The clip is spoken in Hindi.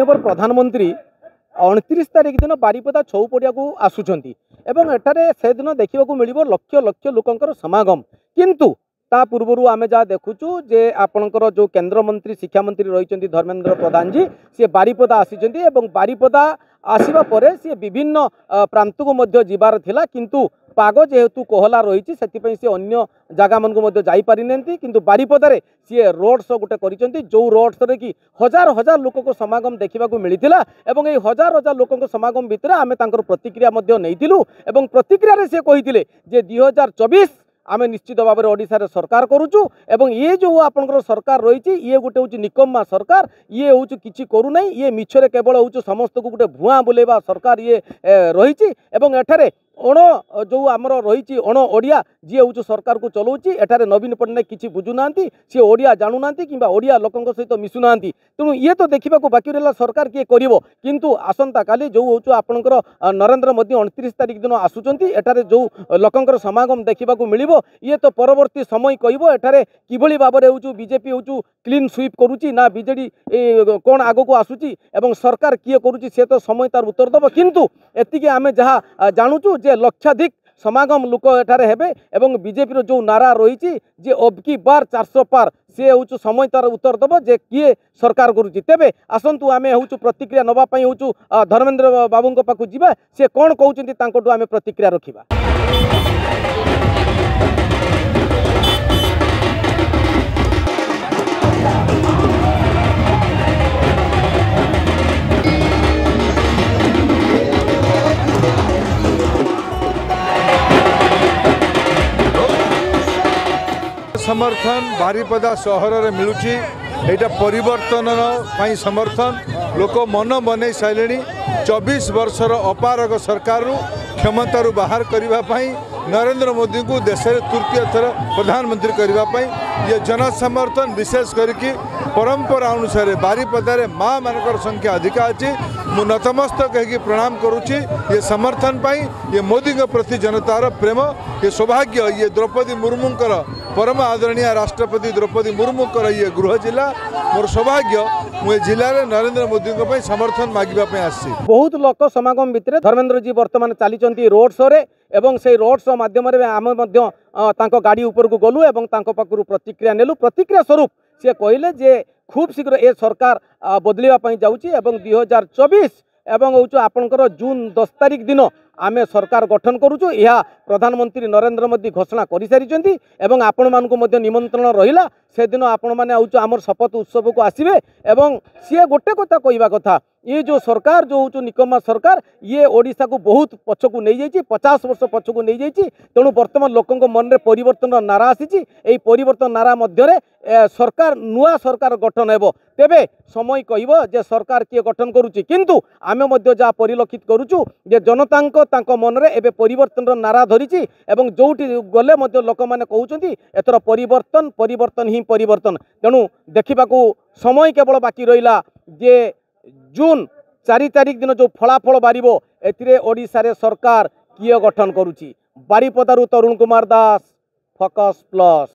प्रधानमंत्री 29 तारिख दिन बारिपदा छौ पड़िया को आसुंच एठारे से दिन देखा मिल लक्ष लक्ष लोकंर समागम किंतु ता पूर्व आम जहाँ देखुचु जे आपणकर जो केंद्र मंत्री शिक्षा मंत्री रही धर्मेंद्र प्रधान जी सी बारिपदा आसी बारिपदा आसवा पर सी विभिन्न प्रांत को जीवार थिला किंतु पाग जेहेतु कोहला रही से अन्य जगह मन को जापारी किंतु बारिपदारे सी रोड शो गोटे कर जो रोड शो कि हजार हजार लोक को समागम देखा मिलता एवं ये हजार हजार लोक समागम भितर आम प्रतिक्रिया नहीं प्रतिक्रिया से कहते जे 2024 आम निश्चित भाव में ओडिशा सरकार करुचु एवं ये जो आपंकर सरकार रही ये गोटे हूँ निकम्मा सरकार ये हूँ किसी करूना ये मिछरे केवल हूँ समस्त को गोटे भुआ बुलेवा सरकार ये रही एठारे अण जो आमर रही अण ओडिया जी हूँ सरकार को चलाऊँच एठारे नवीन पट्टनायक किसी बुझुना सी ओडिया जानूना कि ओडिया लोकों सहित मिशुना तेणु ये तो देखा बाकी रहा सरकार किए कर किंतु आसंता काली जो हूँ आपणकर नरेंद्र मोदी 29 तारिख दिन आसुंच एठारे जो लोकंर समागम देखा मिल ये तो परवर्ती समय कह एठारे किभली भाव में हूँ बीजेपी हूँ क्लीन स्वीप करुच्ची ना बीजेडी कौन आग को आसूची एवं सरकार किए करुच्ची से तो समय तार उत्तर दब किंतु एतिके आमे जहाँ जानूचु जे लक्षाधिक समागम लोक एठारे हेबे एवं बीजेपी जो नारा रही जे अब की बार 400 पार सी हूँ समय तार उत्तर दब जे किए सरकार करुच्ची तेबे आसंतु आमे हूँ प्रतिक्रिया नवापाई हूँ धर्मेंद्र बाबू पाखु जीवा सी कौन कहते आमे प्रतिक्रिया रखिबा। समर्थन बारिपदा सहर में मिलूँ यहाँ परिवर्तन समर्थन लोक मन बन सारे 24 वर्षर अपारग सरकार क्षमतार बाहर करने नरेंद्र मोदी को देश में तृतीय थर प्रधानमंत्री करने ये जनसमर्थन विशेष करके परंपरा अनुसार बारिपदारे माँ मानकर संख्या अधिक अच्छी मु नतमस्तक है प्रणाम करुच्ची ये समर्थन पाई ये मोदी के प्रति जनतार प्रेम ये सौभाग्य ये द्रौपदी मुर्मूंकर परम आदरणीय राष्ट्रपति द्रौपदी मुर्मूंकर ये गृह जिला मोर सौभाग्य मुझे जिले में नरेंद्र मोदी समर्थन मांगवाई आसी बहुत लोक समागम भितर धर्मेंद्र जी वर्तमान चली रोड शो रे एवं से रोड शो माध्यम आम गाड़ी ऊपर को गलु एवं पाखु प्रतिक्रिया नेलु प्रतिक्रिया स्वरूप सी कहले जे खूब शीघ्र ए सरकार बदलवाई जाऊँगी 2024 एवं हूँ आपंकर जून 10 तारिख दिन आमे सरकार गठन करुचु यह प्रधानमंत्री नरेंद्र मोदी घोषणा कर सारी एवं आपण मानकु निमंत्रण रहिला से दिन आपण माने आउचु आमर शपथ उत्सव को आसीबे एवं सी गोटे कथा कहवा कथा ये जो सरकार जो हूँ निकम्मा सरकार ये ओडिशा को बहुत पछकू नहीं जाइए 50 वर्ष पछकू नहीं जाइए तेणु बर्तमान लोकों मन में परिवर्तन नारा आसी परिवर्तन नारा मध्य सरकार नुआ सरकार गठन हेबो तेबे समय कहब जे सरकार किए गठन करुच्ची किंतु आमे मध्य जहाँ परिलक्षित करुचु जे जनता मन में एवं परिवर्तन नारा धरी एवं जोटी गले मध्य लोक मैंने कहते एथर परिवर्तन परिवर्तन ही परिवर्तन तेणु देखा समय केवल बाकी रहा जे जून 4 तारिख दिन जो फलाफल बारिबो एथिरे ओडिशा रे सरकार किए गठन करुच्ची। बारिपदारु तरुण कुमार दास, फोकस प्लस।